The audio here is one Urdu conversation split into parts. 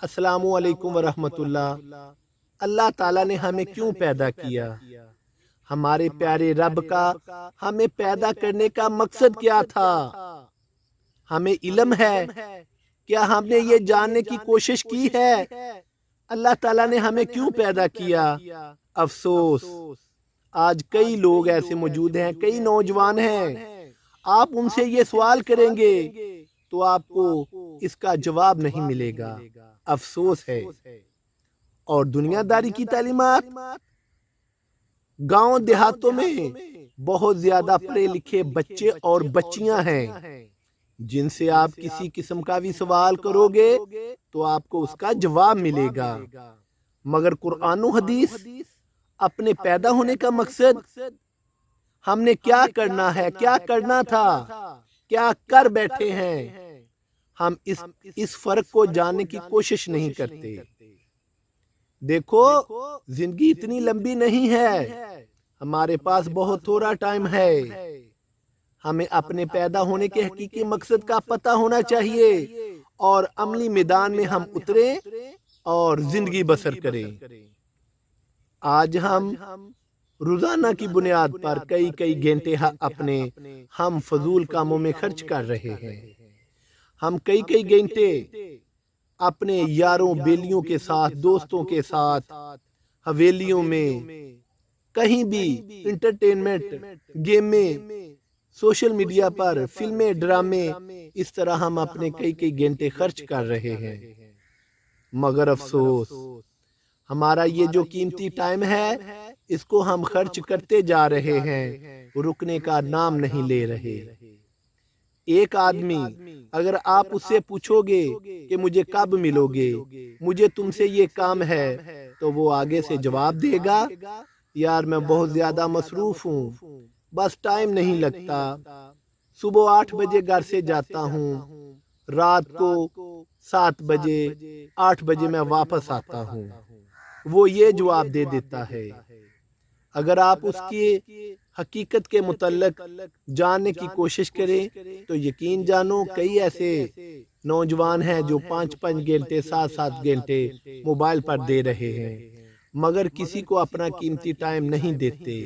السلام علیکم ورحمۃ اللہ۔ اللہ تعالیٰ نے ہمیں کیوں پیدا کیا؟ ہمارے پیارے رب کا ہمیں پیدا کرنے کا مقصد کیا تھا؟ ہمیں علم ہے؟ کیا ہم نے یہ جاننے کی کوشش کی ہے اللہ تعالیٰ نے ہمیں کیوں پیدا کیا؟ افسوس، آج کئی لوگ ایسے موجود ہیں، کئی نوجوان ہیں، آپ ان سے یہ سوال کریں گے تو آپ کو اس کا جواب نہیں ملے گا۔ افسوس ہے۔ اور دنیا داری کی تعلیمات گاؤں دیہاتوں میں بہت زیادہ پڑھے لکھے بچے اور بچیاں ہیں جن سے آپ کسی قسم کا بھی سوال کرو گے تو آپ کو اس کا جواب ملے گا، مگر قرآن و حدیث اپنے پیدا ہونے کا مقصد، ہم نے کیا کرنا ہے، کیا کرنا تھا، کیا کر بیٹھے ہیں، ہم اس فرق کو جاننے کی کوشش نہیں کرتے۔ دیکھو، زندگی اتنی لمبی نہیں ہے، ہمارے پاس بہت تھوڑا ٹائم ہے۔ ہمیں اپنے پیدا ہونے کے حقیقی مقصد کا پتہ ہونا چاہیے اور عملی میدان میں ہم اتریں اور زندگی بسر کریں۔ آج ہم روزانہ کی بنیاد پر کئی گھنٹے اپنے ہم فضول کاموں میں خرچ کر رہے ہیں۔ ہم کئی گھنٹے اپنے یاروں بیلیوں کے ساتھ، دوستوں کے ساتھ، حویلیوں میں، کہیں بھی انٹرٹینمنٹ، گیمیں، سوشل میڈیا پر، فلمیں، ڈرامے، اس طرح ہم اپنے کئی گھنٹے خرچ کر رہے ہیں، مگر افسوس، ہمارا یہ جو قیمتی ٹائم ہے اس کو ہم خرچ کرتے جا رہے ہیں، رکنے کا نام نہیں لے رہے۔ ایک آدمی اگر آپ اس سے پوچھو گے کہ مجھے کب ملو گے، مجھے تم سے یہ کام ہے، تو وہ آگے سے جواب دے گا، یار میں بہت زیادہ مصروف ہوں، بس ٹائم نہیں لگتا، صبح 8 بجے گھر سے جاتا ہوں، رات کو 7 بجے 8 بجے میں واپس آتا ہوں، وہ یہ جواب دے دیتا ہے۔ اگر آپ اس کی حقیقت کے متعلق جاننے کی کوشش کریں تو یقین جانو کئی ایسے نوجوان ہیں جو 5 گھنٹے 7 گھنٹے موبائل پر دے رہے ہیں، مگر کسی کو اپنا قیمتی ٹائم نہیں دیتے۔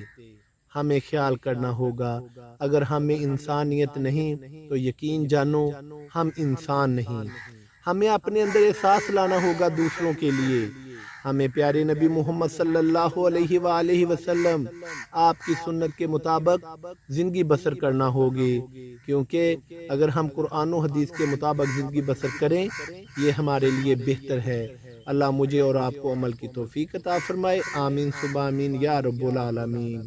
ہمیں خیال کرنا ہوگا، اگر ہمیں انسانیت نہیں تو یقین جانو ہم انسان نہیں۔ ہمیں اپنے اندر احساس لانا ہوگا دوسروں کے لیے۔ ہمیں پیارے نبی محمد صلی اللہ علیہ وآلہ وسلم آپ کی سنت کے مطابق زندگی بسر کرنا ہوگی، کیونکہ اگر ہم قرآن و حدیث کے مطابق زندگی بسر کریں یہ ہمارے لیے بہتر ہے۔ اللہ مجھے اور آپ کو عمل کی توفیق عطا فرمائے، آمین ثم آمین یا رب العالمین۔